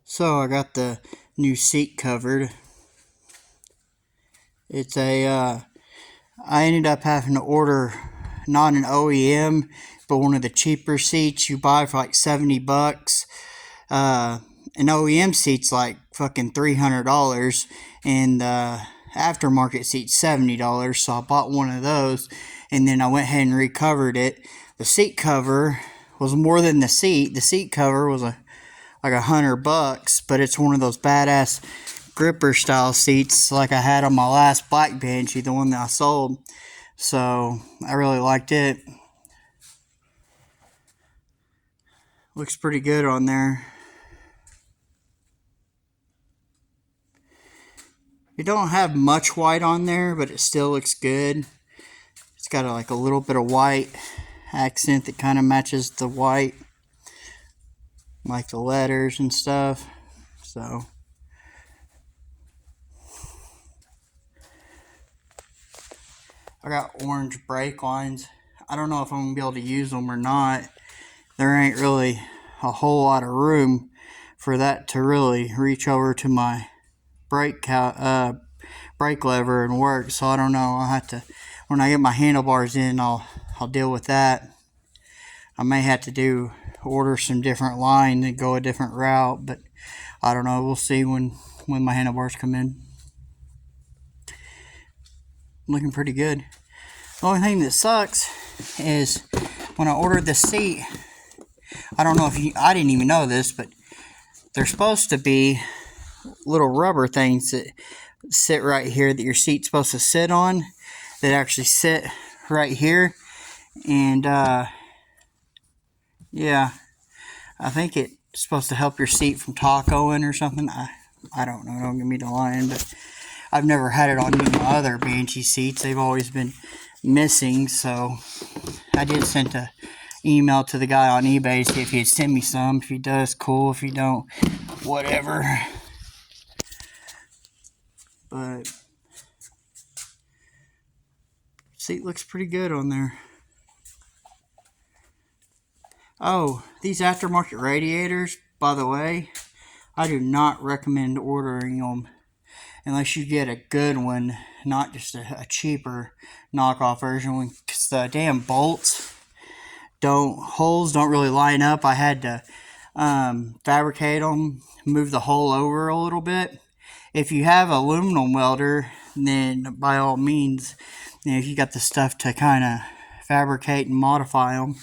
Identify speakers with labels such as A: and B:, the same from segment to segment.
A: So I got the new seat covered. It's I ended up having to order not an OEM, but one of the cheaper seats you buy for like $70. Uh, an OEM seat's like fucking $300, and the aftermarket seat's $70. So I bought one of those, and then I went ahead and recovered it. The seat cover was more than the seat. The seat cover was like $100, but it's one of those badass gripper style seats like I had on my last black banshee, the one that I sold. So I really liked it. Looks pretty good on there. You don't have much white on there, but it still looks good. It's got like a little bit of white accent that kind of matches the white, like the letters and stuff. So I got orange brake lines. I don't know if I'm gonna be able to use them or not. There ain't really a whole lot of room for that to really reach over to my brake lever and work. So I don't know. I'll have to, when I get my handlebars in, I'll deal with that. I may have to order some different line and go a different route, but I don't know. We'll see when my handlebars come in. Looking pretty good. The only thing that sucks is when I ordered this seat, I don't know if I didn't even know this, but they're supposed to be little rubber things that sit right here that your seat's supposed to sit on, that actually sit right here. And yeah, I think it's supposed to help your seat from tacoing or something. I don't know, don't get me to lying, but I've never had it on any of my other Banshee seats. They've always been missing, so I did send an email to the guy on eBay to see if he'd send me some. If he does, cool. If he don't, whatever. But seat looks pretty good on there. Oh, these aftermarket radiators, by the way, I do not recommend ordering them unless you get a good one, not just a cheaper knockoff version, because the damn holes don't really line up. I had to fabricate them, move the hole over a little bit. If you have an aluminum welder, then by all means, if you got the stuff to kind of fabricate and modify them,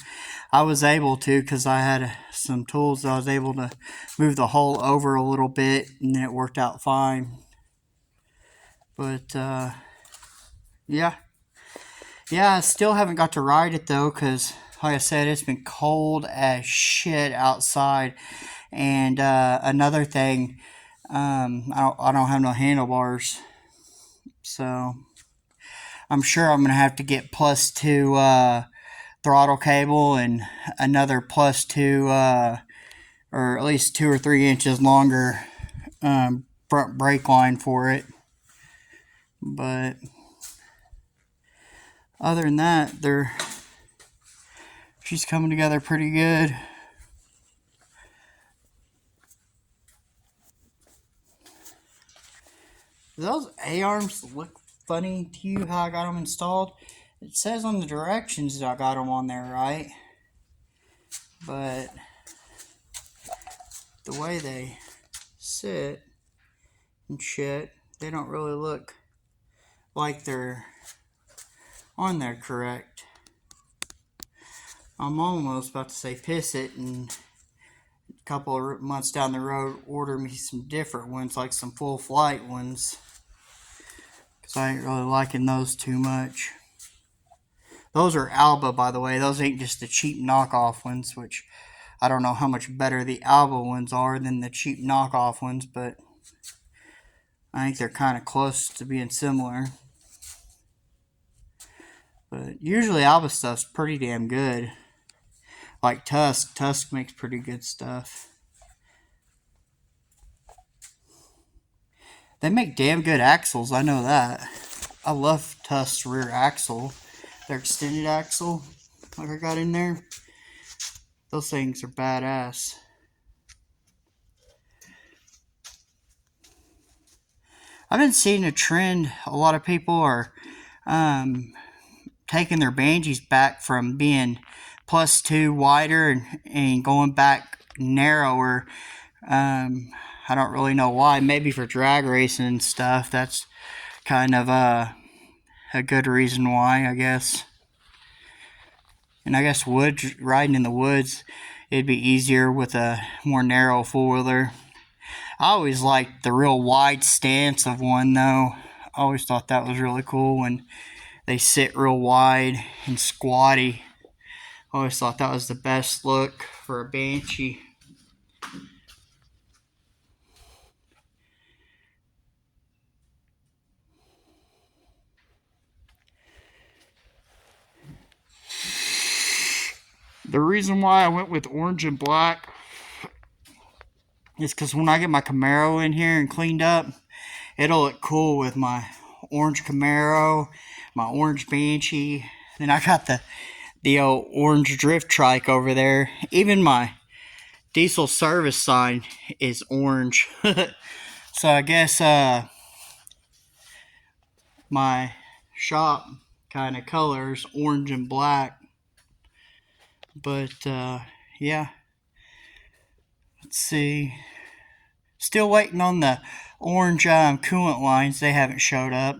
A: I was able to, because I had some tools. I was able to move the hole over a little bit, and then it worked out fine. But yeah, I still haven't got to ride it though, because like I said, it's been cold as shit outside. And another thing, I don't have no handlebars, so I'm sure I'm gonna have to get +2 throttle cable and another +2 or at least 2 or 3 inches longer front brake line for it. But other than that, she's coming together pretty good. Do those A-arms look funny to you, how I got them installed? It says on the directions that I got them on there right, but the way they sit and shit, they don't really look like they're on there correct. I'm almost about to say piss it and a couple of months down the road order me some different ones, like some full flight ones, because I ain't really liking those too much. Those are Alba, by the way. Those ain't just the cheap knockoff ones, which I don't know how much better the Alba ones are than the cheap knockoff ones, but I think they're kind of close to being similar. But usually Alba stuff's pretty damn good. Like Tusk. Tusk makes pretty good stuff. They make damn good axles, I know that. I love Tusk's rear axle. Their extended axle, like I got in there. Those things are badass. I've been seeing a trend. A lot of people are um, taking their banshees back from being +2 wider and going back narrower. I don't really know why. Maybe for drag racing and stuff. That's kind of a good reason why, I guess. And I guess riding in the woods, it'd be easier with a more narrow four-wheeler. I always liked the real wide stance of one, though. I always thought that was really cool when they sit real wide and squatty. I always thought that was the best look for a banshee. The reason why I went with orange and black is because when I get my Camaro in here and cleaned up, it'll look cool with my orange Camaro, my orange Banshee. Then I got the old orange drift trike over there. Even my diesel service sign is orange. So I guess my shop kind of colors orange and black. But yeah, let's see. Still waiting on the orange coolant lines. They haven't showed up.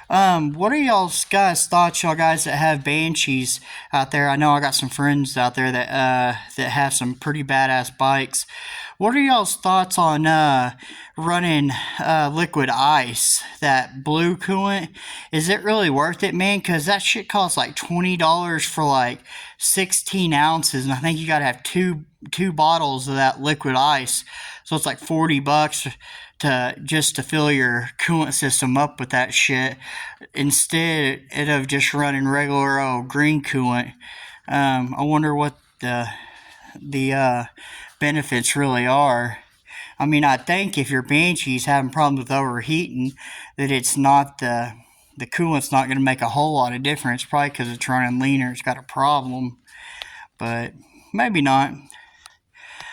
A: What are y'all's guys' thoughts, y'all guys that have banshees out there? I know I got some friends out there that have some pretty badass bikes. What are y'all's thoughts on running liquid ice, that blue coolant? Is it really worth it, man? Because that shit costs like $20 for like 16 ounces, and I think you gotta have two bottles of that liquid ice. So it's like $40 to fill your coolant system up with that shit instead of just running regular old green coolant. I wonder what the benefits really are. I mean, I think if your Banshee's having problems with overheating, that it's not the coolant's not going to make a whole lot of difference. Probably because it's running leaner, it's got a problem. But maybe not.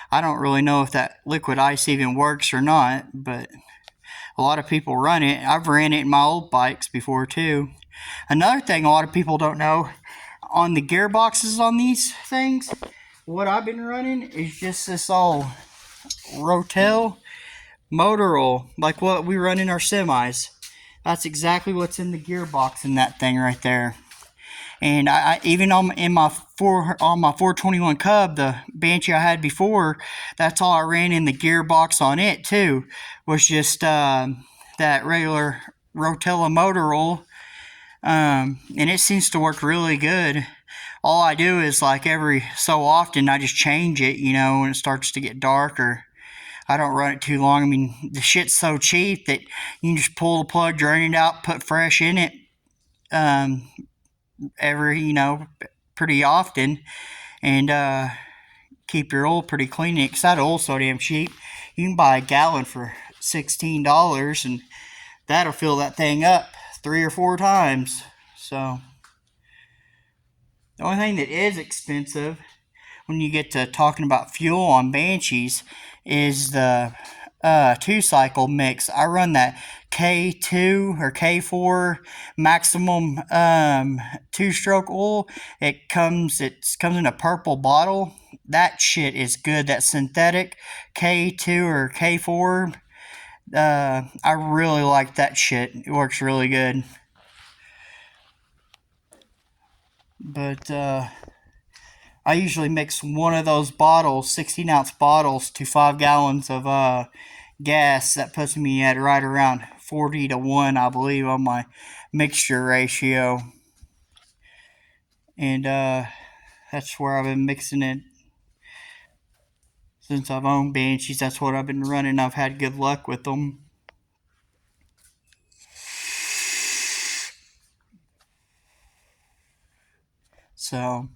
A: I don't really know if that liquid ice even works or not, but a lot of people run it. I've ran it in my old bikes before too. Another thing a lot of people don't know, on the gearboxes on these things, what I've been running is just this old Rotel motor oil, like what we run in our semis. That's exactly what's in the gearbox in that thing right there. And I even on my 421 Cub, the Banshee I had before, that's all I ran in the gearbox on it too. Was just that regular Rotella motor oil, and it seems to work really good. All I do is like every so often I just change it, when it starts to get darker. I don't run it too long. I mean, the shit's so cheap that you can just pull the plug, drain it out, put fresh in it. Um, every pretty often, and keep your oil pretty clean. Because that oil's so damn cheap, you can buy a gallon for $16, and that'll fill that thing up 3 or 4 times. So the only thing that is expensive when you get to talking about fuel on Banshees is the 2-cycle mix. I run that K2 or K4 maximum 2-stroke oil. It comes in a purple bottle. That shit is good. That synthetic K2 or K4. I really like that shit. It works really good. But I usually mix one of those bottles, 16-ounce bottles, to 5 gallons of gas. That puts me at right around 40-1, I believe, on my mixture ratio. And that's where I've been mixing it since I've owned Banshees. That's what I've been running. I've had good luck with them. So